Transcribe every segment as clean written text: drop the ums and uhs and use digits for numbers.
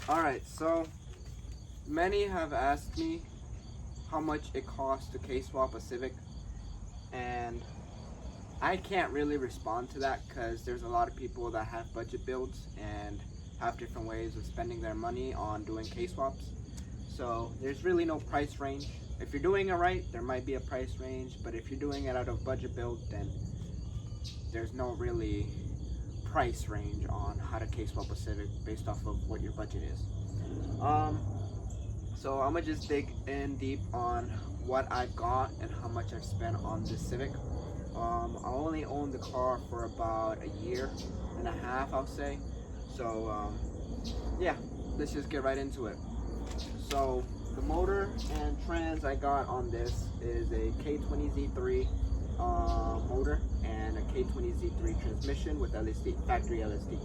Alright, so many have asked me how much it costs to K-swap a Civic, and I can't really respond to that because there's a lot of people that have budget builds and have different ways of spending their money on doing K-swaps. So there's really no price range. If you're doing it right, there might be a price range, but if you're doing it out of budget build, then there's no really price range on how to K-swap a Civic based off of what your budget is. So I'm gonna just dig in deep on what I've got and how much I've spent on this Civic. I only owned the car for about a year and a half, I'll say. So yeah, let's just get right into it. So the motor and trans I got on this is a K20Z3 motor and a K20Z3 transmission with LSD, factory LSD.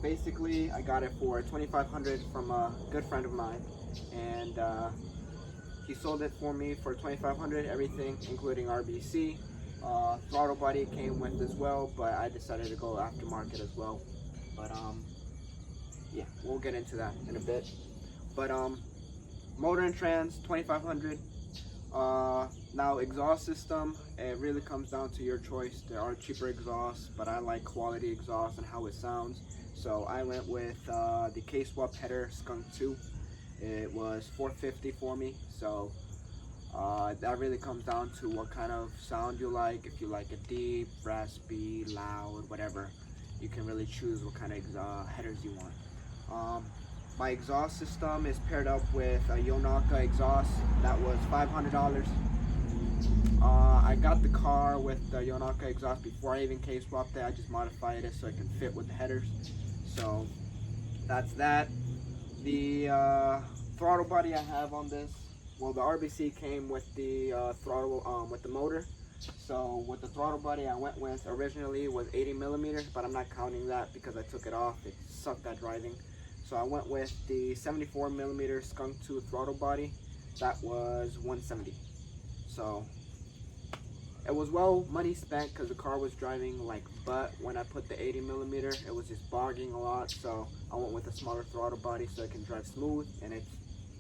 Basically, I got it for $2,500 from a good friend of mine, and he sold it for me for $2,500, everything including RBC. Throttle body came with as well, but I decided to go aftermarket as well. But yeah, we'll get into that in a bit. But motor and trans, $2,500. Now exhaust system, it really comes down to your choice. There are cheaper exhausts, but I like quality exhaust and how it sounds. So I went with the K-Swap header Skunk 2. It was $450 for me. So that really comes down to what kind of sound you like. If you like a deep, raspy, loud, whatever, you can really choose what kind of headers you want. My exhaust system is paired up with a Yonaka exhaust. That was $500. I got the car with the Yonaka exhaust before I even K-swapped it. I just modified it so it can fit with the headers. So that's that. The throttle body I have on this, well, the RBC came with the throttle with the motor. So with the throttle body I went with originally was 80 millimeters, but I'm not counting that because I took it off. It sucked at driving. So I went with the 74 millimeter Skunk 2 throttle body. That was $170. So it was well money spent because the car was driving like butt when I put the 80 millimeter. It was just bogging a lot. So I went with a smaller throttle body so it can drive smooth, and it's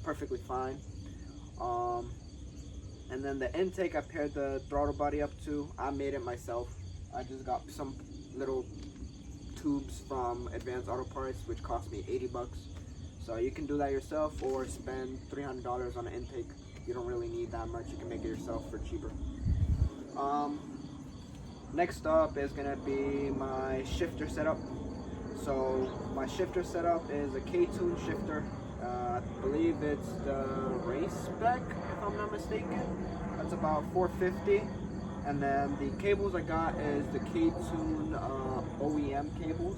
perfectly fine. And then the intake I paired the throttle body up to, I made it myself. I just got some little tubes from Advanced Auto Parts, which cost me 80 bucks. So you can do that yourself or spend $300 on an intake. You don't really need that much. You can make it yourself for cheaper. Next up is gonna be my shifter setup. So my shifter setup is a K-Tune shifter. I believe it's the race spec, if I'm not mistaken. That's about $450. And then the cables I got is the K-Tune OEM cables.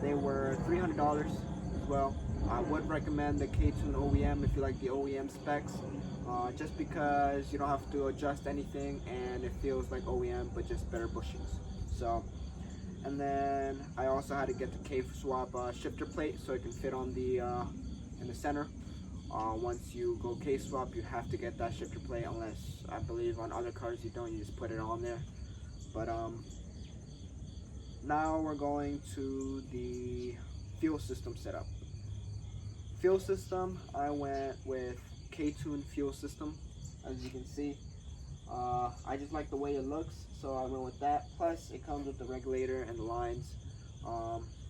They were $300 as well. I would recommend the K-Tune OEM if you like the OEM specs, just because you don't have to adjust anything and it feels like OEM but just better bushings. So, and then I also had to get the K-Swap shifter plate so it can fit on the in the center. Once you go K-Swap, you have to get that shifter plate, unless I believe on other cars you don't, you just put it on there. But now we're going to the fuel system setup. Fuel system, I went with K-Tune fuel system, as you can see. I just like the way it looks, so I went with that. Plus it comes with the regulator and the lines,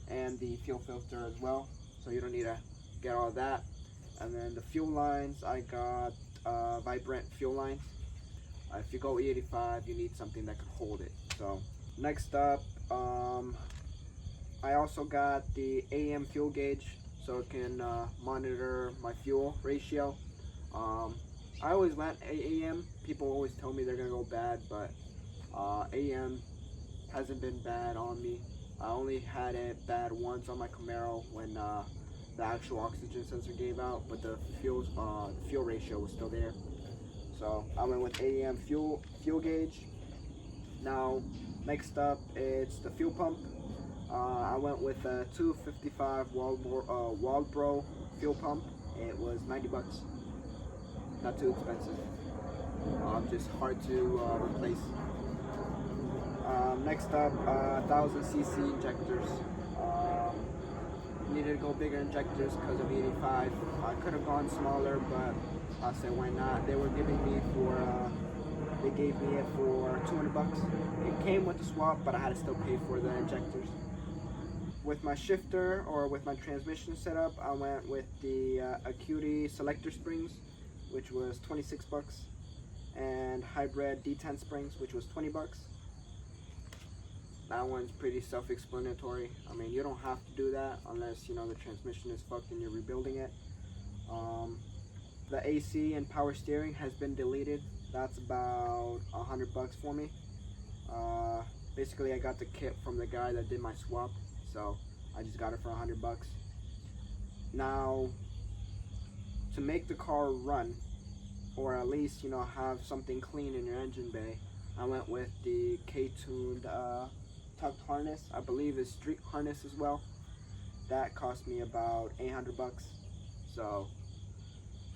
and the fuel filter as well, so you don't need to get all that. And then the fuel lines, I got Vibrant fuel lines. If you go E85, you need something that can hold it. So next up, I also got the AM fuel gauge, so it can monitor my fuel ratio. I always went AM. People always tell me they're gonna go bad, but AM hasn't been bad on me. I only had it bad once on my Camaro when the actual oxygen sensor gave out, but the fuel ratio was still there. So I went with AM fuel gauge. Now next up, it's the fuel pump. I went with a 255 Waldbro fuel pump. It was 90 bucks. Not too expensive. Just hard to replace. Next up, 1000cc injectors. needed to go bigger injectors because of 85. I could have gone smaller, but I said why not. They were giving me they gave me it for 200 bucks. It came with the swap, but I had to still pay for the injectors. With my shifter or with my transmission setup, I went with the Acuity selector springs, which was 26 bucks, and hybrid D10 springs, which was 20 bucks. That one's pretty self-explanatory. I mean, you don't have to do that unless, you know, the transmission is fucked and you're rebuilding it. The AC and power steering has been deleted. That's about 100 bucks for me. Basically, I got the kit from the guy that did my swap, so I just got it for 100 bucks. Now, to make the car run, or at least, you know, have something clean in your engine bay, I went with the K-tuned tucked harness. I believe it's street harness as well. That cost me about 800 bucks. So,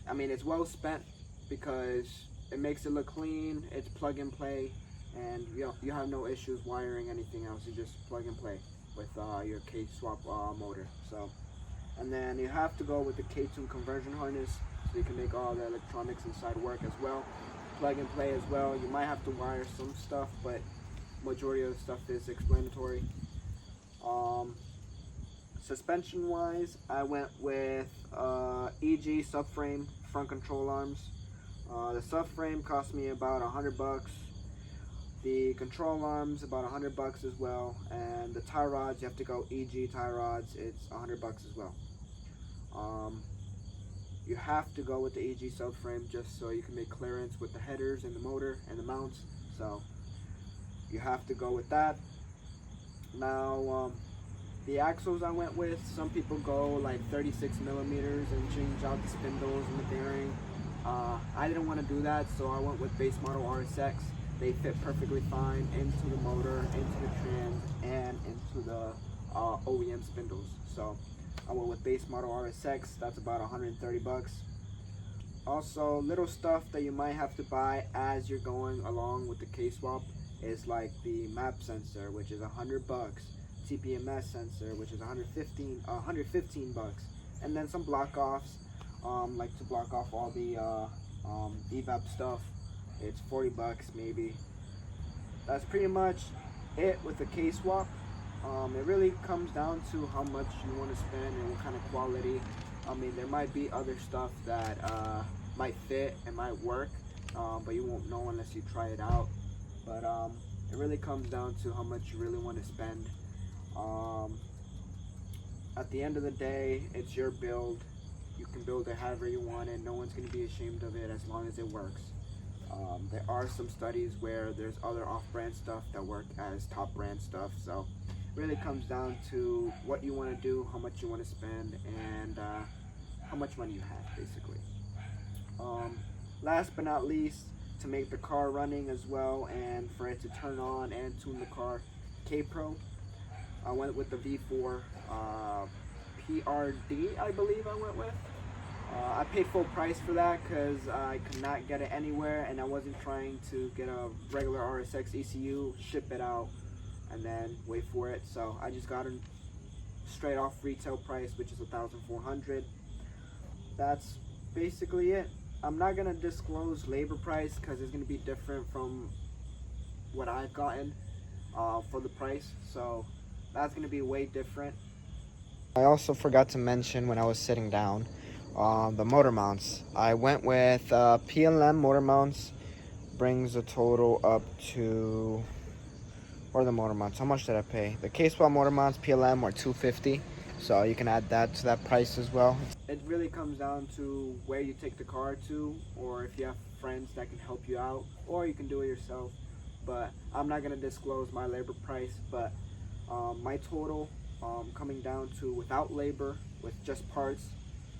I mean, it's well spent because it makes it look clean. It's plug and play, and you have no issues wiring anything else. You just plug and play with your K-swap motor. So, and then you have to go with the K-tune conversion harness so you can make all the electronics inside work as well. Plug and play as well. You might have to wire some stuff, but majority of the stuff is explanatory. Suspension wise, I went with EG subframe front control arms. The subframe cost me about 100 bucks. The control arms about 100 bucks as well, and the tie rods, you have to go EG tie rods. It's 100 bucks as well. You have to go with the EG subframe just so you can make clearance with the headers and the motor and the mounts. So you have to go with that. Now, the axles I went with, some people go like 36 millimeters and change out the spindles and the bearing. I didn't want to do that, so I went with base model RSX. They fit perfectly fine into the motor, into the trans, and into the OEM spindles. So I went with base model RSX. That's about 130 bucks. Also, little stuff that you might have to buy as you're going along with the K-swap is like the map sensor, which is 100 bucks. TPMS sensor, which is 115 bucks. And then some block offs, like to block off all the evap stuff. It's 40 bucks maybe. That's pretty much it with the K-swap. It really comes down to how much you want to spend and what kind of quality. I mean, there might be other stuff that might fit and might work, but you won't know unless you try it out. But it really comes down to how much you really want to spend. At the end of the day, it's your build. You can build it however you want it. No one's going to be ashamed of it as long as it works. There are some studies where there's other off-brand stuff that work as top brand stuff. So it really comes down to what you want to do, how much you want to spend, and how much money you have, basically. Last but not least, to make the car running as well and for it to turn on and tune the car, K-Pro. I went with the V4 PRD, I believe I went with. I paid full price for that because I could not get it anywhere, and I wasn't trying to get a regular RSX ECU, ship it out, and then wait for it. So I just got a straight off retail price, which is $1,400. That's basically it. I'm not gonna disclose labor price because it's gonna be different from what I've gotten for the price. So that's gonna be way different. I also forgot to mention when I was sitting down, the motor mounts. I went with PLM motor mounts. Brings the total up to, or the motor mounts, how much did I pay? The K-swap motor mounts PLM were $250, so you can add that to that price as well. It really comes down to where you take the car to, or if you have friends that can help you out, or you can do it yourself. But I'm not gonna disclose my labor price, but my total coming down to without labor, with just parts,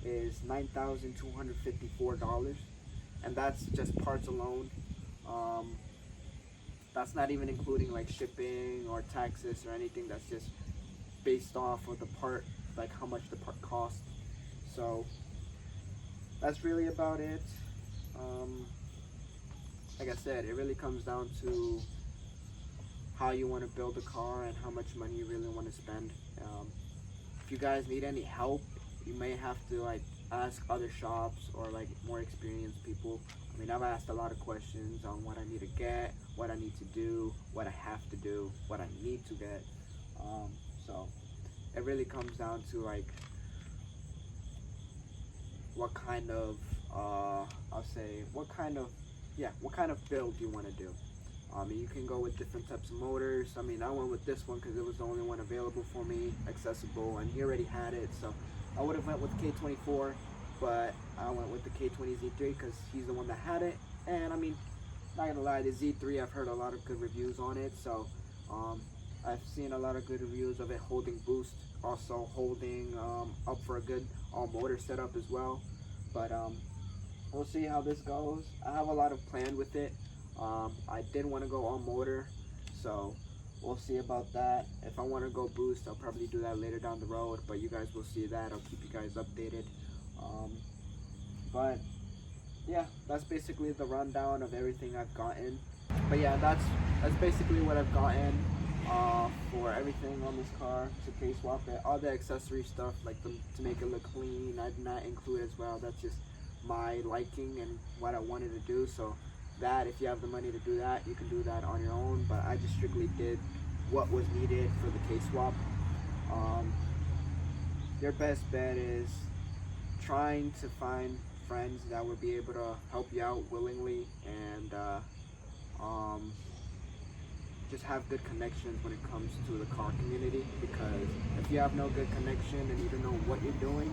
is $9,254, and that's just parts alone. That's not even including like shipping or taxes or anything. That's just based off of the part, like how much the part costs. So that's really about it. Like I said, it really comes down to how you want to build a car and how much money you really want to spend. if you guys need any help, you may have to like ask other shops or like more experienced people. I mean, I've asked a lot of questions on what I need to get, what I need to do, what I have to do, what I need to get. So it really comes down to like what kind of what kind of build you want to do. You can go with different types of motors. I mean, I went with this one because it was the only one available for me, accessible, and he already had it. So I would have went with K24, but I went with the K20Z3 because he's the one that had it. And I mean, not gonna lie, the Z3, I've heard a lot of good reviews on it. So I've seen a lot of good reviews of it holding boost, also holding up for a good all-motor setup as well. But we'll see how this goes. I have a lot of planned with it. I did want to go all motor, so we'll see about that. If I want to go boost, I'll probably do that later down the road, but you guys will see that. I'll keep you guys updated. But yeah, that's basically the rundown of everything I've gotten. But yeah, that's basically what I've gotten for everything on this car to K-swap it. All the accessory stuff, like to make it look clean, I did not include as well. That's just my liking and what I wanted to do. So that, if you have the money to do that, you can do that on your own, but I just strictly did what was needed for the K-swap. Your best bet is trying to find friends that would be able to help you out willingly, and just have good connections when it comes to the car community, because if you have no good connection and you don't know what you're doing,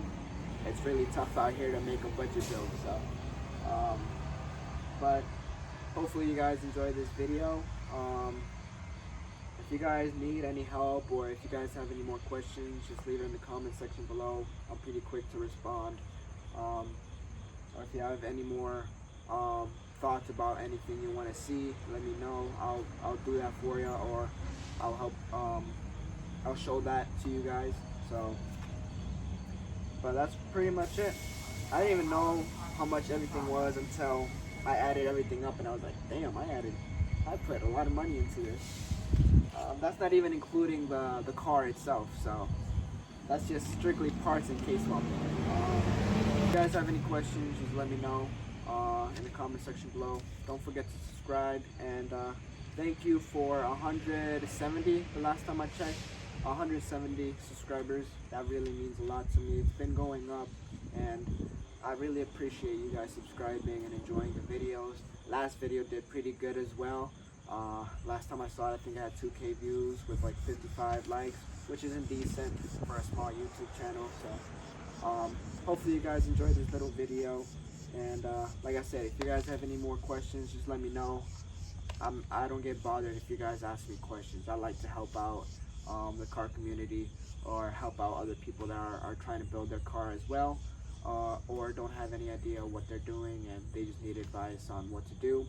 it's really tough out here to make a budget build. So but hopefully you guys enjoyed this video. If you guys need any help, or if you guys have any more questions, just leave it in the comment section below. I'm pretty quick to respond. Or if you have any more thoughts about anything you want to see, let me know. I'll do that for you, or I'll help. I'll show that to you guys. So, but that's pretty much it. I didn't even know how much everything was until I added everything up, and I was like, damn, I put a lot of money into this. That's not even including the car itself, so that's just strictly parts and case swapping. If you guys have any questions, just let me know in the comment section below. Don't forget to subscribe, and thank you for 170 the last time I checked. 170 subscribers. That really means a lot to me. It's been going up, and I really appreciate you guys subscribing and enjoying the videos. Last video did pretty good as well. Last time I saw it, I think I had 2K views with like 55 likes, which isn't decent for a small YouTube channel. So hopefully you guys enjoyed this little video. And like I said, if you guys have any more questions, just let me know. I don't get bothered if you guys ask me questions. I like to help out the car community, or help out other people that are trying to build their car as well, or don't have any idea what they're doing and they just need advice on what to do.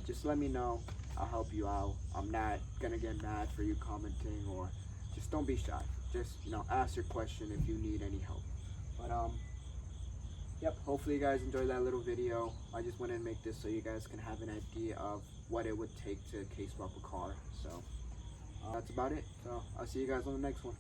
Just let me know. I'll help you out. I'm not gonna get mad for you commenting, or just don't be shy. Just, ask your question if you need any help. But yep, hopefully you guys enjoyed that little video. I just wanted to make this so you guys can have an idea of what it would take to K-swap a car. So that's about it. So I'll see you guys on the next one.